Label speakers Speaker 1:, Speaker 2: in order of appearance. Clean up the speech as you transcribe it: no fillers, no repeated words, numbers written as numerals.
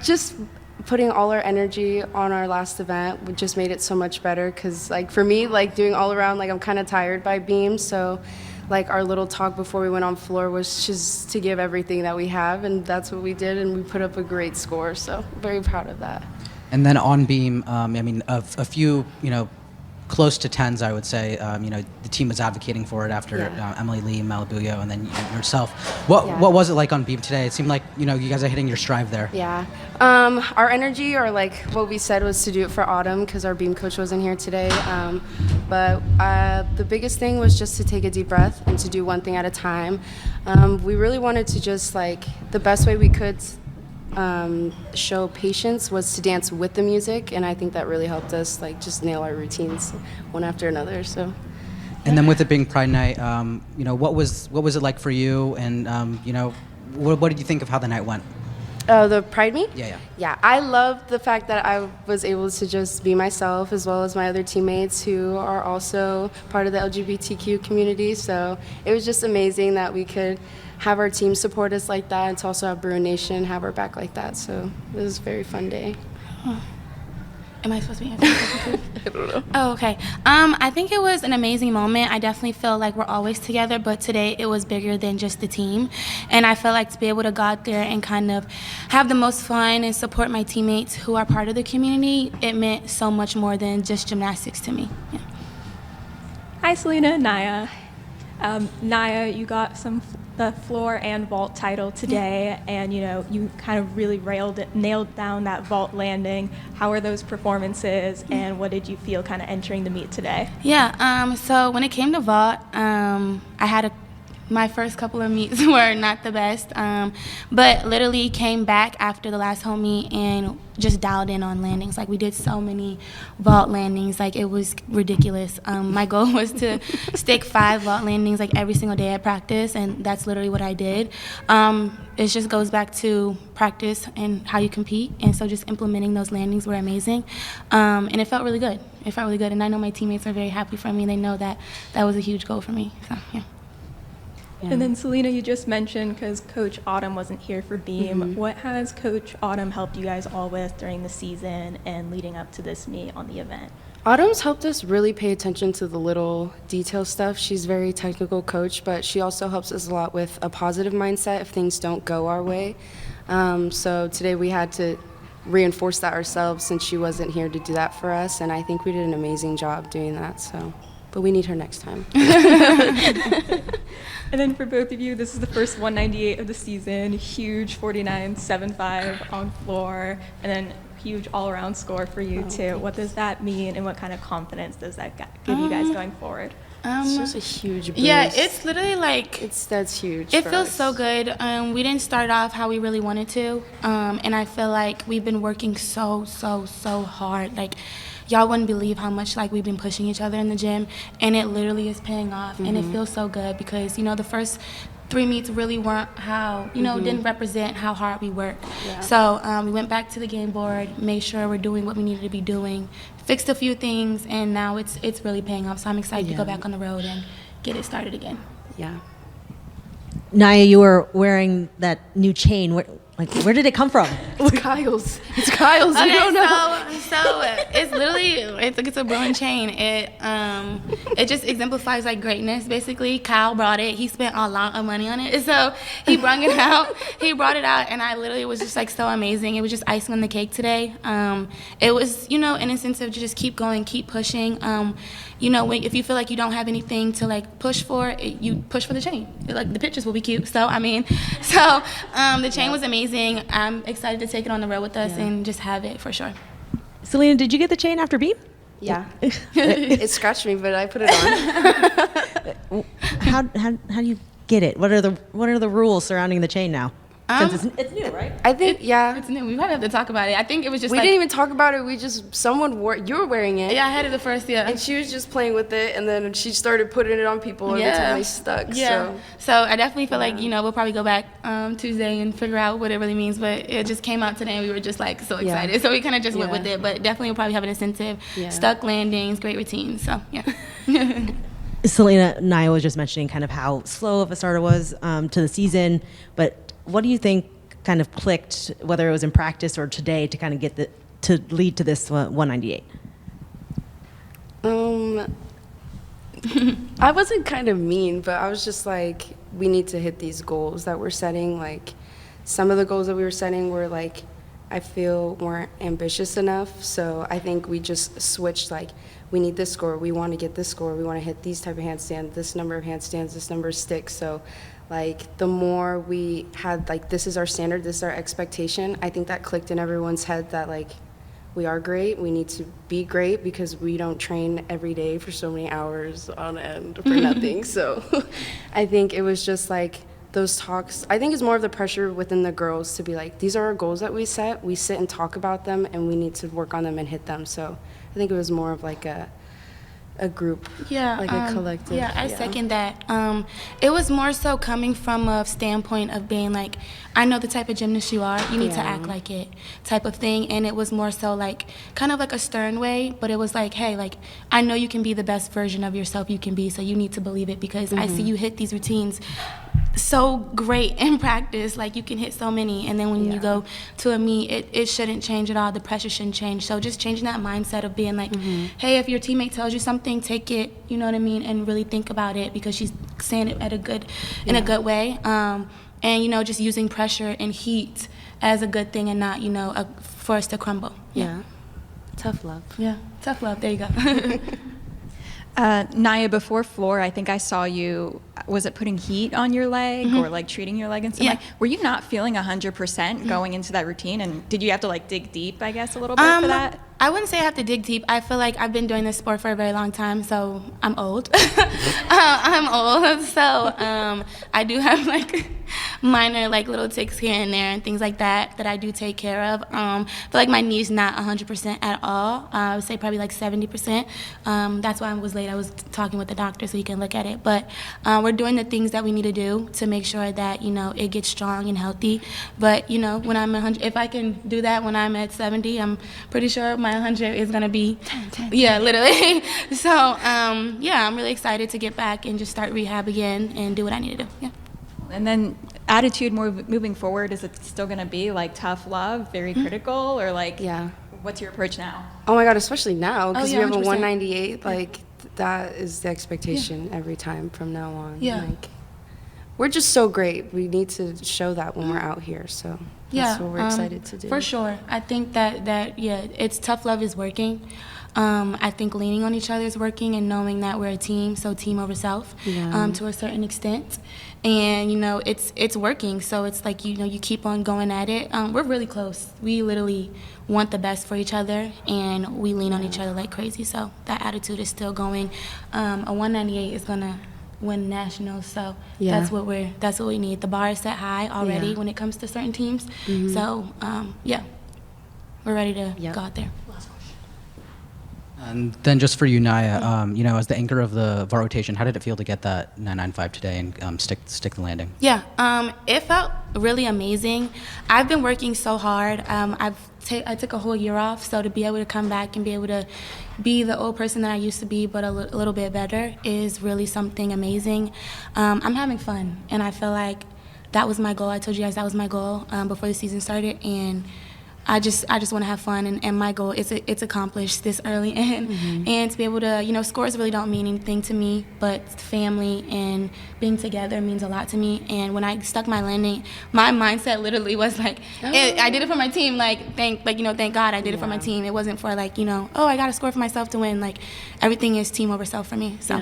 Speaker 1: Just putting all our energy on our last event just made it so much better because, like, for me, like, doing all around, like, I'm kind of tired by beam, so, like, our little talk before we went on floor was just to give everything that we have, and that's what we did, and we put up a great score, so very proud of that.
Speaker 2: And then on beam, I mean, a few, close to tens, I would say. The team was advocating for it after Emily Lee, Malabuyo, and then yourself. What was it like on beam today? It seemed like you guys are hitting your stride there.
Speaker 1: Yeah, our energy, or like what we said, was to do it for autumn because our beam coach wasn't here today. But the biggest thing was just to take a deep breath and to do one thing at a time. We really wanted to just, like, the best way we could show patience was to dance with the music, and I think that really helped us, like, just nail our routines one after another. So.
Speaker 2: And then with it being Pride Night, what was it like for you? And what did you think of how the night went?
Speaker 1: The Pride Meet?
Speaker 2: Yeah.
Speaker 1: Yeah, I loved the fact that I was able to just be myself, as well as my other teammates who are also part of the LGBTQ community. So it was just amazing that we could have our team support us like that, and to also have Bruin Nation have our back like that. So it was a very fun day.
Speaker 3: Am I supposed to be answering?
Speaker 1: I don't know.
Speaker 3: Oh, okay. I think it was an amazing moment. I definitely feel like we're always together, but today it was bigger than just the team. And I felt like to be able to go out there and kind of have the most fun and support my teammates who are part of the community, it meant so much more than just gymnastics to me. Yeah.
Speaker 4: Hi, Selena, Naya. Naya, you got the floor and vault title today, and you kind of really nailed down that vault landing. How were those performances, and what did you feel kind of entering the meet today?
Speaker 3: Yeah, so when it came to vault, I had my first couple of meets were not the best, but literally came back after the last home meet and just dialed in on landings. Like, we did so many vault landings, like, it was ridiculous. My goal was to stick 5 vault landings like every single day at practice, and that's literally what I did. It just goes back to practice and how you compete, and so just implementing those landings were amazing, and it felt really good. And I know my teammates are very happy for me. They know that that was a huge goal for me, so yeah.
Speaker 4: And then, Selena, you just mentioned, because Coach Autumn wasn't here for Beam, what has Coach Autumn helped you guys all with during the season and leading up to this meet on the event?
Speaker 1: Autumn's helped us really pay attention to the little detail stuff. She's a very technical coach, but she also helps us a lot with a positive mindset if things don't go our way. So today we had to reinforce that ourselves since she wasn't here to do that for us, and I think we did an amazing job doing that. So, but we need her next time.
Speaker 4: And then for both of you, this is the first 198 of the season, huge 49.75 on floor, and then huge all-around score for you too.
Speaker 1: Thanks.
Speaker 4: What does that mean, and what kind of confidence does that give you guys going forward?
Speaker 1: It's just a huge boost.
Speaker 3: Yeah, it's literally like
Speaker 1: that's huge.
Speaker 3: It
Speaker 1: for
Speaker 3: feels
Speaker 1: us.
Speaker 3: so good. We didn't start off how we really wanted to, and I feel like we've been working so hard. Like, y'all wouldn't believe how much, like, we've been pushing each other in the gym, and it literally is paying off. And it feels so good because the first 3 meets really weren't how didn't represent how hard we worked.
Speaker 1: Yeah.
Speaker 3: So we went back to the game board, made sure we're doing what we needed to be doing, fixed a few things, and now it's really paying off. So I'm excited to go back on the road and get it started again.
Speaker 1: Yeah.
Speaker 5: Naya, you were wearing that new chain. Where did it come from?
Speaker 1: It's Kyle's. It's Kyle's.
Speaker 3: Okay,
Speaker 1: You don't know.
Speaker 3: so it's literally it's a Bruin chain. It just exemplifies, like, greatness. Basically, Kyle brought it. He spent a lot of money on it, so he brought it out. And I literally was just, like, so amazing. It was just icing on the cake today. It was an incentive to just keep going, keep pushing. If you feel like you don't have anything to, like, push for, you push for the chain. Like, the pictures will be cute. So the chain was amazing. I'm excited to take it on the road with us and just have it for sure.
Speaker 5: Selena, did you get the chain after Beam?
Speaker 1: Yeah. It scratched me, but I put it on.
Speaker 5: How do you get it? What are the rules surrounding the chain now? Since it's new, right?
Speaker 1: I think,
Speaker 3: It's new. We might have to talk about it. I think it was just
Speaker 1: we didn't even talk about it. You were wearing it.
Speaker 3: Yeah, I had it the first year.
Speaker 1: And she was just playing with it, and then she started putting it on people every time they stuck.
Speaker 3: Yeah. So I definitely feel like, we'll probably go back Tuesday and figure out what it really means. But it just came out today, and we were just, like, so excited.
Speaker 1: Yeah.
Speaker 3: So we kind of just went with it. But definitely we'll probably have an incentive.
Speaker 1: Yeah.
Speaker 3: Stuck landings, great routines. So, yeah.
Speaker 5: Selena, Naya was just mentioning kind of how slow of a start it was to the season. But what do you think kind of clicked, whether it was in practice or today, to kind of to lead to this 198?
Speaker 1: I wasn't kind of mean, but I was just like, we need to hit these goals that we're setting. Like, some of the goals that we were setting were like, I feel weren't ambitious enough. So I think we just switched, like, we need this score, we want to get this score, we want to hit these type of handstands, this number of handstands, this number of sticks. So like, the more we had, like, this is our standard, this is our expectation, I think that clicked in everyone's head that, like, we are great, we need to be great, because we don't train every day for so many hours on end for nothing. So I think it was just like those talks. I think it's more of the pressure within the girls to be like, these are our goals that we set, we sit and talk about them, and we need to work on them and hit them. So I think it was more of like a group, like a collective.
Speaker 3: Yeah, I second that. It was more so coming from a standpoint of being like, I know the type of gymnast you are, you need to act like it type of thing. And it was more so like, kind of like a stern way, but it was like, hey, like, I know you can be the best version of yourself you can be, so you need to believe it, because I see you hit these routines so great in practice, like you can hit so many, and then when you go to a meet, it shouldn't change at all, the pressure shouldn't change. So just changing that mindset of being like, hey, if your teammate tells you something, take it, you know what I mean, and really think about it, because she's saying it in a good way, and you know, just using pressure and heat as a good thing, and not, you know, for us to crumble.
Speaker 1: Tough love.
Speaker 3: Tough love, there you go.
Speaker 6: Naya, before floor, I think I saw you, was it putting heat on your leg or like treating your leg and stuff? Were you not feeling 100% going into that routine? And did you have to like dig deep, I guess, a little bit for that?
Speaker 3: I wouldn't say I have to dig deep. I feel like I've been doing this sport for a very long time, so I'm old. I'm old, so I do have like minor like little ticks here and there and things like that I do take care of. I feel like my knee's not 100% at all. I would say probably like 70%. That's why I was late. I was talking with the doctor so he can look at it. But we're doing the things that we need to do to make sure that, you know, it gets strong and healthy. But, you know, when I'm 100, if I can do that when I'm at 70, I'm pretty sure my 100 is going to be, literally. So, I'm really excited to get back and just start rehab again and do what I need to do.
Speaker 6: And then attitude moving forward, is it still going to be like tough love, very critical, or like what's your approach now?
Speaker 1: Oh my God, especially now, because we have a
Speaker 3: 100%.
Speaker 1: 198, like that is the expectation every time from now on. Like, we're just so great. We need to show that when we're out here, so that's what we're excited to do.
Speaker 3: For sure. I think that it's tough love is working. I think leaning on each other is working, and knowing that we're a team, so team over self, to a certain extent. And, you know, it's working, so it's like, you know, you keep on going at it. We're really close. We literally want the best for each other, and we lean on each other like crazy, so that attitude is still going. A 198 is going to win nationals, so that's what we need. The bar is set high already when it comes to certain teams, so we're ready to go out there.
Speaker 2: And then just for you, Naya, you know, as the anchor of the VAR rotation, how did it feel to get that 995 today and stick the landing?
Speaker 3: It felt really amazing. I've been working so hard. I took a whole year off, so to be able to come back and be able to be the old person that I used to be, but a little bit better, is really something amazing. I'm having fun, and I feel like that was my goal. I told you guys that was my goal before the season started, and I just want to have fun, and my goal is it's accomplished this early in, and to be able to, you know, scores really don't mean anything to me, but family and being together means a lot to me. And when I stuck my landing, my mindset literally was like, I did it for my team, thank God I did it for my team. It wasn't for like, you know, I got to score for myself to win. Like, everything is team over self for me. So